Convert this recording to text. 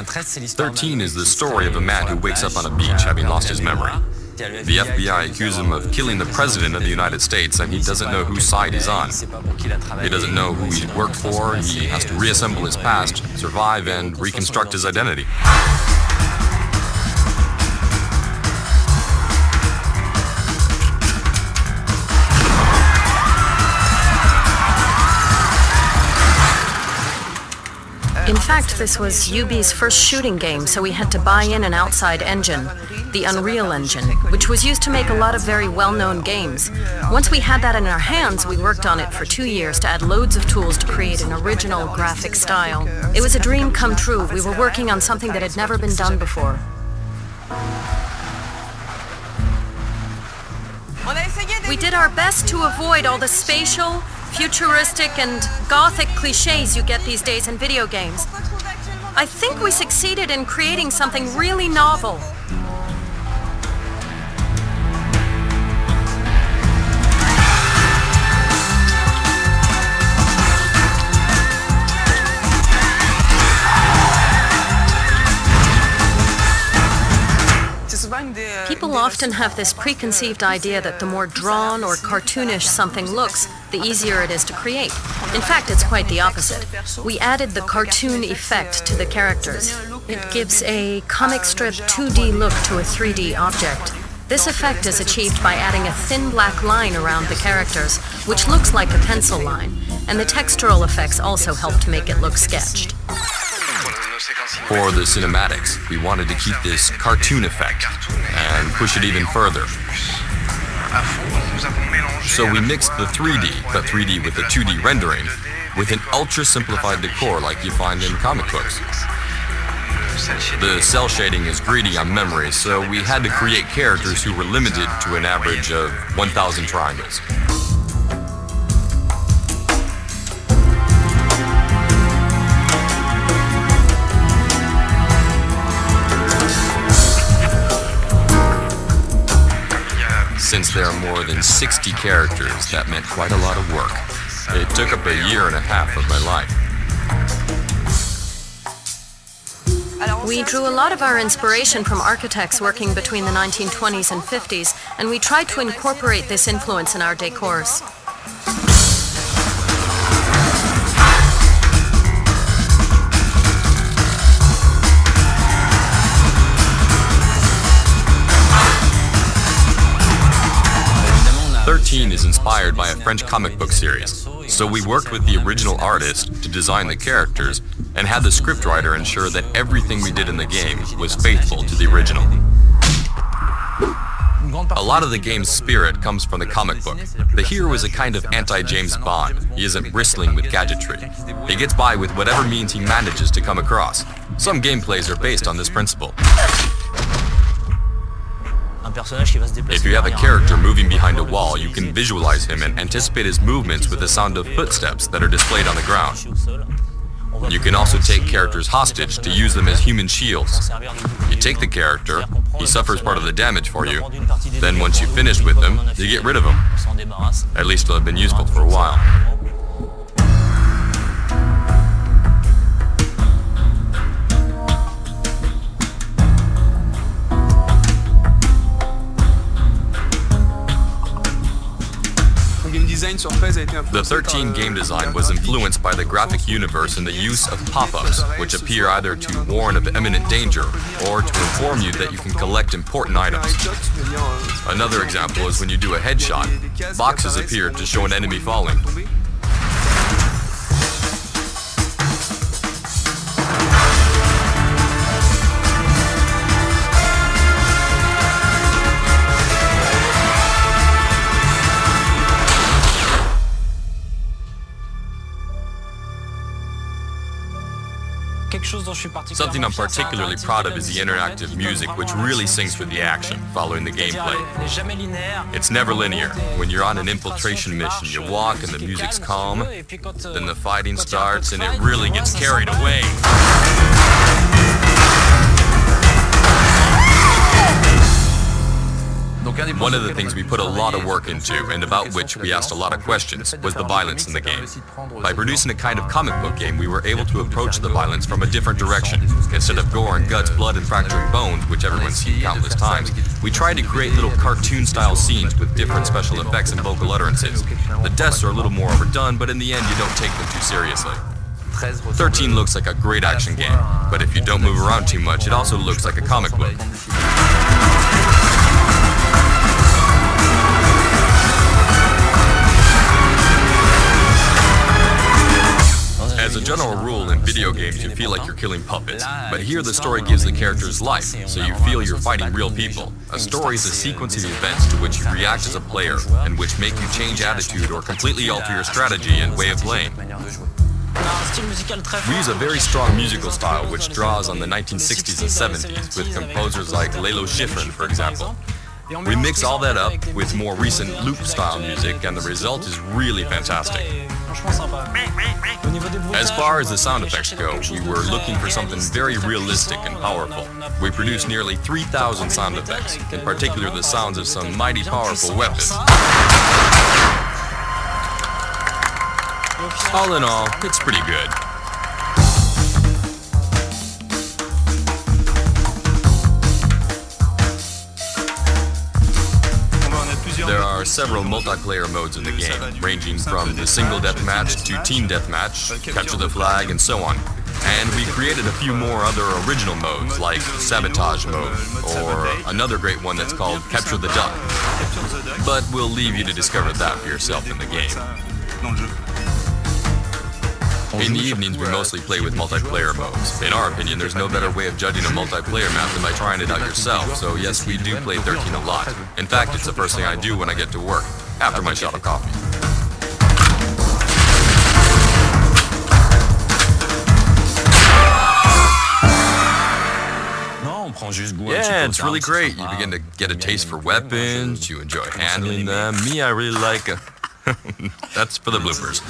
XIII is the story of a man who wakes up on a beach having lost his memory. The FBI accuse him of killing the President of the United States, and he doesn't know whose side he's on. He doesn't know who he worked for. He has to reassemble his past, survive, and reconstruct his identity. In fact, this was Ubi's first shooting game, so we had to buy in an outside engine, the Unreal Engine, which was used to make a lot of very well-known games. Once we had that in our hands, we worked on it for 2 years to add loads of tools to create an original graphic style. It was a dream come true. We were working on something that had never been done before. We did our best to avoid all the spatial, futuristic and gothic cliches you get these days in video games. I think we succeeded in creating something really novel. People often have this preconceived idea that the more drawn or cartoonish something looks, the easier it is to create. In fact, it's quite the opposite. We added the cartoon effect to the characters. It gives a comic strip 2D look to a 3D object. This effect is achieved by adding a thin black line around the characters, which looks like a pencil line, and the textural effects also help to make it look sketched. For the cinematics, we wanted to keep this cartoon effect and push it even further. So we mixed the 3D with the 2D rendering, with an ultra-simplified decor like you find in comic books. The cell shading is greedy on memory, so we had to create characters who were limited to an average of 1,000 triangles. Since there are more than 60 characters, that meant quite a lot of work. It took up 1.5 years of my life. We drew a lot of our inspiration from architects working between the 1920s and 50s, and we tried to incorporate this influence in our decors. XIII is inspired by a French comic book series, so we worked with the original artist to design the characters and had the scriptwriter ensure that everything we did in the game was faithful to the original. A lot of the game's spirit comes from the comic book. The hero is a kind of anti-James Bond. He isn't bristling with gadgetry. He gets by with whatever means he manages to come across. Some gameplays are based on this principle. If you have a character moving behind a wall, you can visualize him and anticipate his movements with the sound of footsteps that are displayed on the ground. You can also take characters hostage to use them as human shields. You take the character, he suffers part of the damage for you, then once you've finished with him, you get rid of him. At least he'll have been useful for a while. The XIII game design was influenced by the graphic universe and the use of pop-ups, which appear either to warn of imminent danger or to inform you that you can collect important items. Another example is when you do a headshot, boxes appear to show an enemy falling. Something I'm particularly proud of is the interactive music, which really syncs with the action, following the gameplay. It's never linear. When you're on an infiltration mission, you walk and the music's calm, then the fighting starts and it really gets carried away. One of the things we put a lot of work into, and about which we asked a lot of questions, was the violence in the game. By producing a kind of comic book game, we were able to approach the violence from a different direction. Instead of gore and guts, blood and fracturing bones, which everyone's seen countless times, we tried to create little cartoon-style scenes with different special effects and vocal utterances. The deaths are a little more overdone, but in the end you don't take them too seriously. 13 looks like a great action game, but if you don't move around too much, it also looks like a comic book. As a general rule, in video games you feel like you're killing puppets, but here the story gives the characters life, so you feel you're fighting real people. A story is a sequence of events to which you react as a player, and which make you change attitude or completely alter your strategy and way of playing. We use a very strong musical style which draws on the 1960s and 70s, with composers like Lalo Schifrin, for example. We mix all that up with more recent loop-style music, and the result is really fantastic. As far as the sound effects go, we were looking for something very realistic and powerful. We produced nearly 3,000 sound effects, in particular the sounds of some mighty powerful weapons. All in all, it's pretty good. There are several multiplayer modes in the game, ranging from the single deathmatch to team deathmatch, capture the flag, and so on. And we created a few more other original modes, like sabotage mode, or another great one that's called capture the duck. But we'll leave you to discover that for yourself in the game. In the evenings, we mostly play with multiplayer modes. In our opinion, there's no better way of judging a multiplayer map than by trying it out yourself, so yes, we do play 13 a lot. In fact, it's the first thing I do when I get to work, after my shot of coffee. Yeah, it's really great. You begin to get a taste for weapons, you enjoy handling them. Me, I really like... That's for the bloopers.